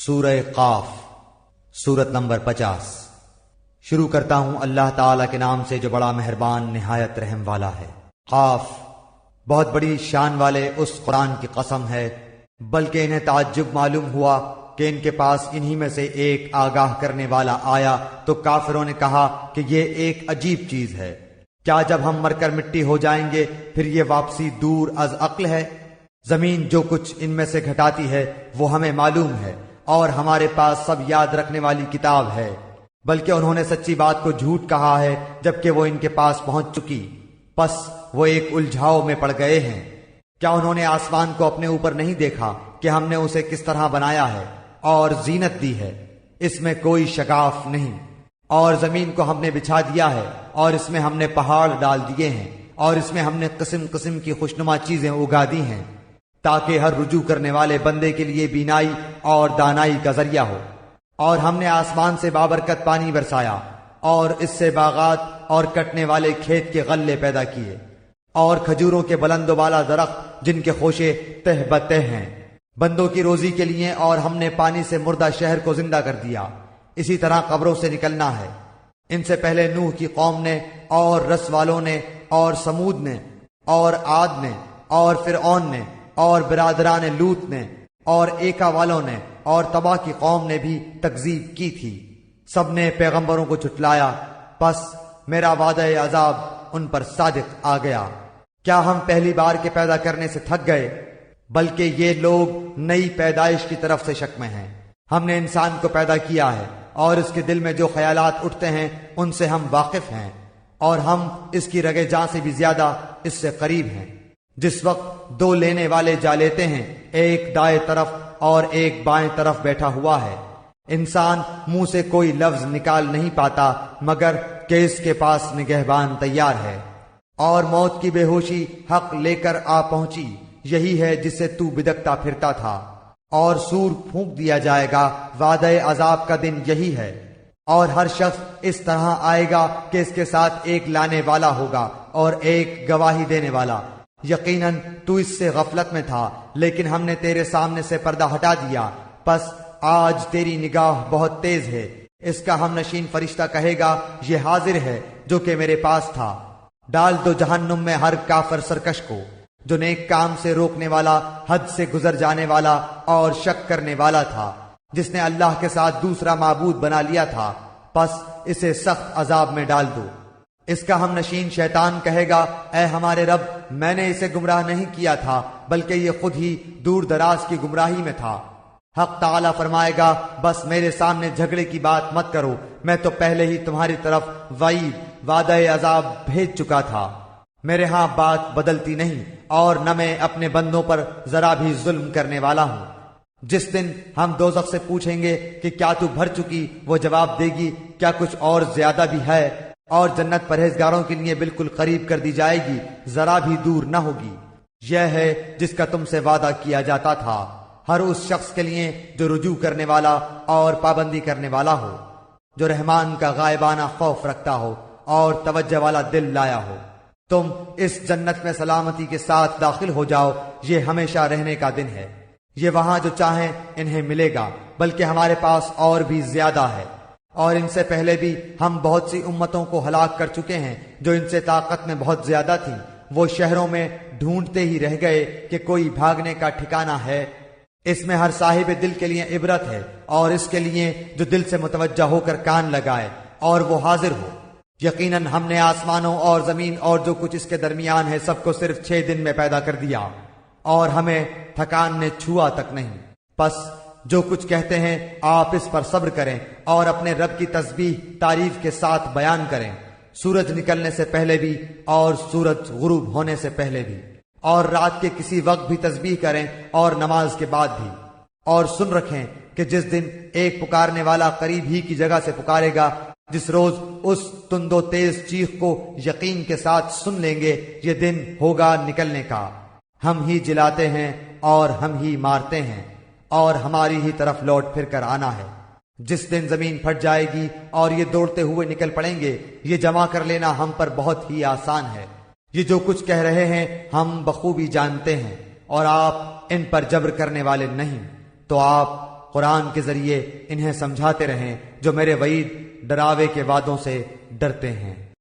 سورہ قاف، سورت نمبر 50۔ شروع کرتا ہوں اللہ تعالی کے نام سے جو بڑا مہربان نہایت رحم والا ہے۔ قاف، بہت بڑی شان والے اس قرآن کی قسم ہے، بلکہ انہیں تعجب معلوم ہوا کہ ان کے پاس انہی میں سے ایک آگاہ کرنے والا آیا تو کافروں نے کہا کہ یہ ایک عجیب چیز ہے، کیا جب ہم مر کر مٹی ہو جائیں گے پھر یہ واپسی دور از عقل ہے؟ زمین جو کچھ ان میں سے گھٹاتی ہے وہ ہمیں معلوم ہے، اور ہمارے پاس سب یاد رکھنے والی کتاب ہے، بلکہ انہوں نے سچی بات کو جھوٹ کہا ہے جبکہ وہ ان کے پاس پہنچ چکی، پس وہ ایک الجھاؤ میں پڑ گئے ہیں۔ کیا انہوں نے آسمان کو اپنے اوپر نہیں دیکھا کہ ہم نے اسے کس طرح بنایا ہے اور زینت دی ہے، اس میں کوئی شگاف نہیں، اور زمین کو ہم نے بچھا دیا ہے اور اس میں ہم نے پہاڑ ڈال دیے ہیں، اور اس میں ہم نے قسم قسم کی خوشنما چیزیں اگا دی ہیں تاکہ ہر رجوع کرنے والے بندے کے لیے بینائی اور دانائی کا ذریعہ ہو۔ اور ہم نے آسمان سے بابرکت پانی برسایا اور اس سے باغات اور کٹنے والے کھیت کے غلے پیدا کیے، اور کھجوروں کے بلند و بالا درخت جن کے خوشے تہ بتہ ہیں بندوں کی روزی کے لیے، اور ہم نے پانی سے مردہ شہر کو زندہ کر دیا، اسی طرح قبروں سے نکلنا ہے۔ ان سے پہلے نوح کی قوم نے اور رس والوں نے اور سمود نے اور عاد نے اور فرعون نے اور برادران لوط نے اور ایکا والوں نے اور تبا کی قوم نے بھی تکذیب کی تھی، سب نے پیغمبروں کو جھٹلایا، پس میرا وعدہ عذاب ان پر صادق آ گیا۔ کیا ہم پہلی بار کے پیدا کرنے سے تھک گئے؟ بلکہ یہ لوگ نئی پیدائش کی طرف سے شک میں ہیں۔ ہم نے انسان کو پیدا کیا ہے اور اس کے دل میں جو خیالات اٹھتے ہیں ان سے ہم واقف ہیں، اور ہم اس کی رگے جاں سے بھی زیادہ اس سے قریب ہیں۔ جس وقت دو لینے والے جا لیتے ہیں، ایک دائیں طرف اور ایک بائیں طرف بیٹھا ہوا ہے، انسان منہ سے کوئی لفظ نکال نہیں پاتا مگر کہ اس کے پاس نگہبان تیار ہے، اور موت کی بے ہوشی حق لے کر آ پہنچی، یہی ہے جس سے تو بدکتا پھرتا تھا، اور سور پھونک دیا جائے گا، وعدہ عذاب کا دن یہی ہے، اور ہر شخص اس طرح آئے گا کہ اس کے ساتھ ایک لانے والا ہوگا اور ایک گواہی دینے والا۔ یقیناً تو اس سے غفلت میں تھا، لیکن ہم نے تیرے سامنے سے پردہ ہٹا دیا، پس آج تیری نگاہ بہت تیز ہے۔ اس کا ہم نشین فرشتہ کہے گا، یہ حاضر ہے جو کہ میرے پاس تھا۔ ڈال دو جہنم میں ہر کافر سرکش کو، جو نیک کام سے روکنے والا، حد سے گزر جانے والا اور شک کرنے والا تھا، جس نے اللہ کے ساتھ دوسرا معبود بنا لیا تھا، پس اسے سخت عذاب میں ڈال دو۔ اس کا ہم نشین شیطان کہے گا، اے ہمارے رب، میں نے اسے گمراہ نہیں کیا تھا بلکہ یہ خود ہی دور دراز کی گمراہی میں تھا۔ حق تعالی فرمائے گا، بس میرے سامنے جھگڑے کی بات مت کرو، میں تو پہلے ہی تمہاری طرف وعید وعدہ عذاب بھیج چکا تھا۔ میرے ہاں بات بدلتی نہیں، اور نہ میں اپنے بندوں پر ذرا بھی ظلم کرنے والا ہوں۔ جس دن ہم دوزخ سے پوچھیں گے کہ کیا تو بھر چکی، وہ جواب دے گی، کیا کچھ اور زیادہ بھی ہے، اور جنت پرہیزگاروں کے لیے بالکل قریب کر دی جائے گی، ذرا بھی دور نہ ہوگی۔ یہ ہے جس کا تم سے وعدہ کیا جاتا تھا، ہر اس شخص کے لیے جو رجوع کرنے والا اور پابندی کرنے والا ہو، جو رحمان کا غائبانہ خوف رکھتا ہو اور توجہ والا دل لایا ہو۔ تم اس جنت میں سلامتی کے ساتھ داخل ہو جاؤ، یہ ہمیشہ رہنے کا دن ہے، یہ وہاں جو چاہیں انہیں ملے گا، بلکہ ہمارے پاس اور بھی زیادہ ہے، اور ان سے پہلے بھی ہم بہت سی امتوں کو ہلاک کر چکے ہیں جو ان سے طاقت میں بہت زیادہ تھیں، وہ شہروں میں ڈھونڈتے ہی رہ گئے کہ کوئی بھاگنے کا ٹھکانہ ہے۔ اس میں ہر صاحب دل کے لیے عبرت ہے، اور اس کے لیے جو دل سے متوجہ ہو کر کان لگائے اور وہ حاضر ہو۔ یقیناً ہم نے آسمانوں اور زمین اور جو کچھ اس کے درمیان ہے سب کو صرف 6 دن میں پیدا کر دیا، اور ہمیں تھکان نے چھوا تک نہیں۔ پس جو کچھ کہتے ہیں آپ اس پر صبر کریں اور اپنے رب کی تسبیح تعریف کے ساتھ بیان کریں، سورج نکلنے سے پہلے بھی اور سورج غروب ہونے سے پہلے بھی، اور رات کے کسی وقت بھی تسبیح کریں اور نماز کے بعد بھی، اور سن رکھیں کہ جس دن ایک پکارنے والا قریب ہی کی جگہ سے پکارے گا، جس روز اس تند و تیز چیخ کو یقین کے ساتھ سن لیں گے، یہ دن ہوگا نکلنے کا۔ ہم ہی جلاتے ہیں اور ہم ہی مارتے ہیں، اور ہماری ہی طرف لوٹ پھر کر آنا ہے۔ جس دن زمین پھٹ جائے گی اور یہ دوڑتے ہوئے نکل پڑیں گے، یہ جمع کر لینا ہم پر بہت ہی آسان ہے۔ یہ جو کچھ کہہ رہے ہیں ہم بخوبی جانتے ہیں، اور آپ ان پر جبر کرنے والے نہیں، تو آپ قرآن کے ذریعے انہیں سمجھاتے رہیں جو میرے وعید ڈراوے کے وعدوں سے ڈرتے ہیں۔